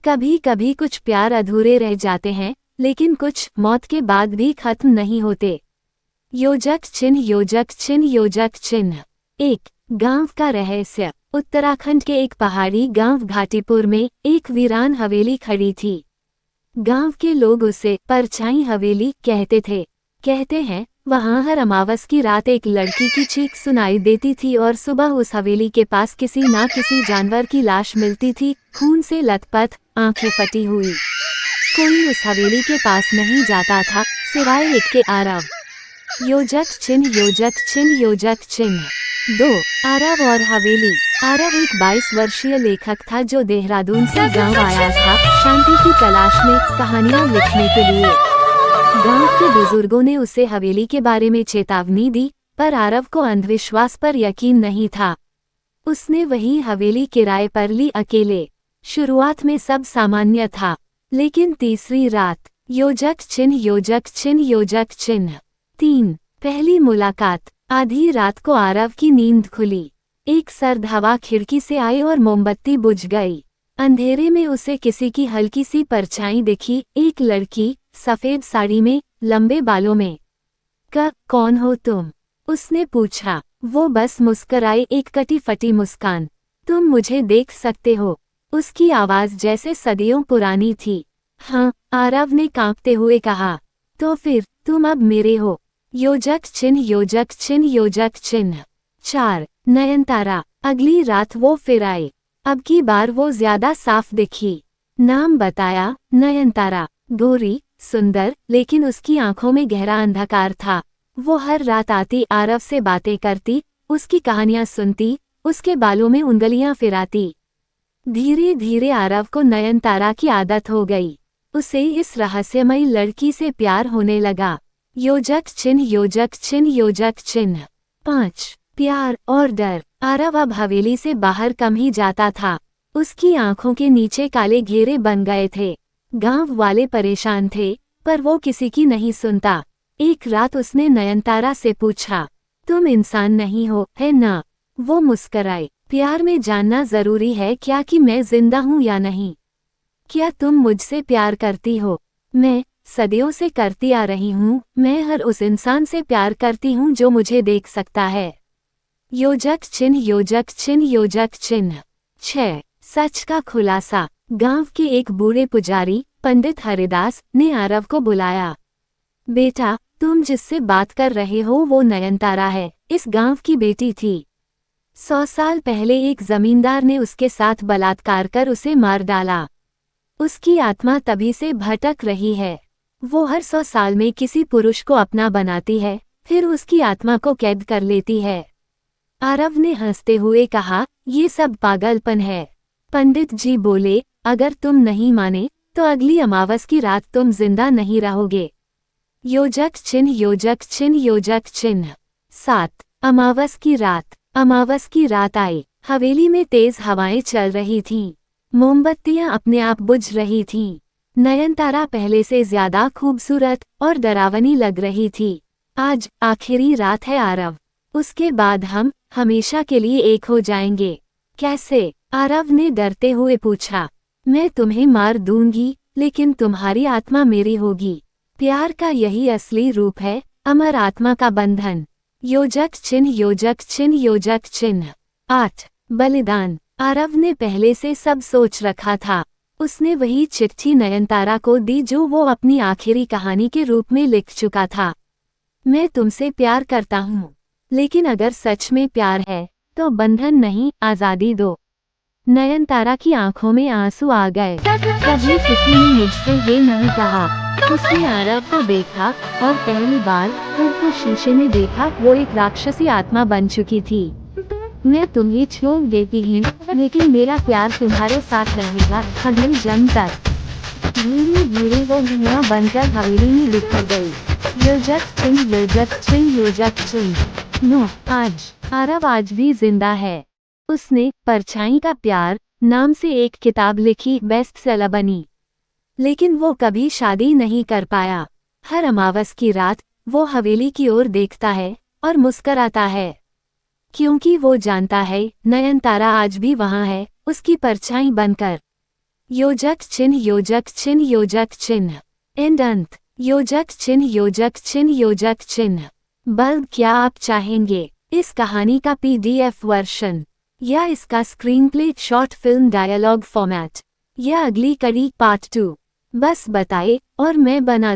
कभी कभी कुछ प्यार अधूरे रह जाते हैं, लेकिन कुछ मौत के बाद भी खत्म नहीं होते। योजक चिन्ह योजक चिन्ह योजक चिन्ह। एक गांव का रहस्य। उत्तराखंड के एक पहाड़ी गांव घाटीपुर में एक वीरान हवेली खड़ी थी। गांव के लोग उसे परछाई हवेली कहते थे। कहते हैं वहां हर अमावस की रात एक लड़की की चीख सुनाई देती थी और सुबह उस हवेली के पास किसी ना किसी जानवर की लाश मिलती थी, खून से लथपथ, आंखें फटी हुई। कोई उस हवेली के पास नहीं जाता था सिवाय एक के आरव। योजक चिन्ह योजक चिन्ह योजक चिन्ह। 2 आरव और हवेली। आरव एक 22 वर्षीय लेखक था जो देहरादून से गांव आया था शांति की तलाश में कहानियां लिखने के लिए। गांव के बुजुर्गों ने उसे हवेली के बारे में चेतावनी दी, पर आरव को अंधविश्वास पर यकीन नहीं था। उसने वही हवेली किराए पर ली अकेले। शुरुआत में सब सामान्य था, लेकिन तीसरी रात। योजक चिन्ह योजक चिन्ह योजक चिन्ह। 3 पहली मुलाकात। आधी रात को आरव की नींद खुली। एक सर्द हवा खिड़की से आई और मोमबत्ती बुझ गई। अंधेरे में उसे किसी की हल्की सी परछाई दिखी, एक लड़की, सफेद साड़ी में, लंबे बालों में। कौन हो तुम? उसने पूछा। वो बस मुस्कराई, एक कटी फटी मुस्कान। तुम मुझे देख सकते हो? उसकी आवाज जैसे सदियों पुरानी थी। हाँ, आरव ने कांपते हुए कहा। तो फिर तुम अब मेरे हो। योजक चिन्ह योजक चिन्ह योजक चिन्ह। 4 नयनतारा। अगली रात वो फिर आए। अब की बार वो ज्यादा साफ दिखी। नाम बताया, नयनतारा। गोरी, सुंदर, लेकिन उसकी आंखों में गहरा अंधकार था। वो हर रात आती, आरव से बातें करती, उसकी कहानियां सुनती, उसके बालों में उंगलियां फिराती। धीरे धीरे आरव को नयनतारा की आदत हो गई। उसे इस रहस्यमयी लड़की से प्यार होने लगा। योजक चिन्ह योजक चिन्ह योजक चिन्ह। 5 प्यार और डर। आरव अब हवेली से बाहर कम ही जाता था। उसकी आंखों के नीचे काले घेरे बन गए थे। गांव वाले परेशान थे, पर वो किसी की नहीं सुनता। एक रात उसने नयनतारा से पूछा, तुम इंसान नहीं हो, है ना? वो मुस्कराई। प्यार में जानना जरूरी है क्या कि मैं जिंदा हूँ या नहीं? क्या तुम मुझसे प्यार करती हो? मैं सदियों से करती आ रही हूँ। मैं हर उस इंसान से प्यार करती हूँ जो मुझे देख सकता है। योजक चिन्ह योजक चिन्ह योजक चिन्ह। 6 सच का खुलासा। गांव के एक बूढ़े पुजारी, पंडित हरिदास, ने आरव को बुलाया। बेटा, तुम जिससे बात कर रहे हो वो नयनतारा है, इस गांव की बेटी थी। 100 साल पहले एक जमींदार ने उसके साथ बलात्कार कर उसे मार डाला। उसकी आत्मा तभी से भटक रही है। वो हर 100 साल में किसी पुरुष को अपना बनाती है, फिर उसकी आत्मा को कैद कर लेती है। आरव ने हंसते हुए कहा, ये सब पागलपन है। पंडित जी बोले, अगर तुम नहीं माने तो अगली अमावस की रात तुम जिंदा नहीं रहोगे। योजक चिन्ह योजक चिन्ह योजक चिन्ह। 7 अमावस की रात। अमावस की रात आई। हवेली में तेज हवाएं चल रही थीं। मोमबत्तियां अपने आप बुझ रही थीं। नयनतारा पहले से ज्यादा खूबसूरत और डरावनी लग रही थी। आज आखिरी रात है आरव। उसके बाद हम हमेशा के लिए एक हो जाएंगे। कैसे? आरव ने डरते हुए पूछा। मैं तुम्हें मार दूंगी, लेकिन तुम्हारी आत्मा मेरी होगी। प्यार का यही असली रूप है, अमर आत्मा का बंधन। योजक चिन्ह योजक चिन्ह योजक चिन्ह। 8 बलिदान। आरव ने पहले से सब सोच रखा था। उसने वही चिट्ठी नयनतारा को दी जो वो अपनी आखिरी कहानी के रूप में लिख चुका था। मैं तुमसे प्यार करता हूँ, लेकिन अगर सच में प्यार है तो बंधन नहीं, आजादी दो। नयनतारा की आंखों में आंसू आ गए। कभी किसी ने मुझसे ये नहीं कहा। उसने आरव को देखा और पहली बार खुद को शीशे में देखा। वो एक राक्षसी आत्मा बन चुकी थी। मैं तुम्हें छोड़ देती हूँ, लेकिन मेरा प्यार तुम्हारे साथ रहेगा अगले जन्म तक। धीरे धीरे वो धुआं बनकर हवेली में लिपट गई। योजक चिन्ह योजक चिन्ह योजक चिन्ह। 9 आज। आरव आज भी जिंदा है। उसने परछाई का प्यार नाम से एक किताब लिखी, बेस्ट सेलर बनी। लेकिन वो कभी शादी नहीं कर पाया। हर अमावस की रात वो हवेली की ओर देखता है और मुस्कराता है, क्योंकि वो जानता है नयनतारा आज भी वहां है, उसकी परछाई बनकर। योजक चिन्ह योजक चिन्ह योजक चिन्ह। एंड अंत। योजक चिन्ह योजक चिन्ह योजक चिन्ह। बल्ब क्या आप चाहेंगे इस कहानी का PDF वर्जन या इसका screenplay short film dialogue format या अगली कड़ी पार्ट 2? बस बताए और मैं बना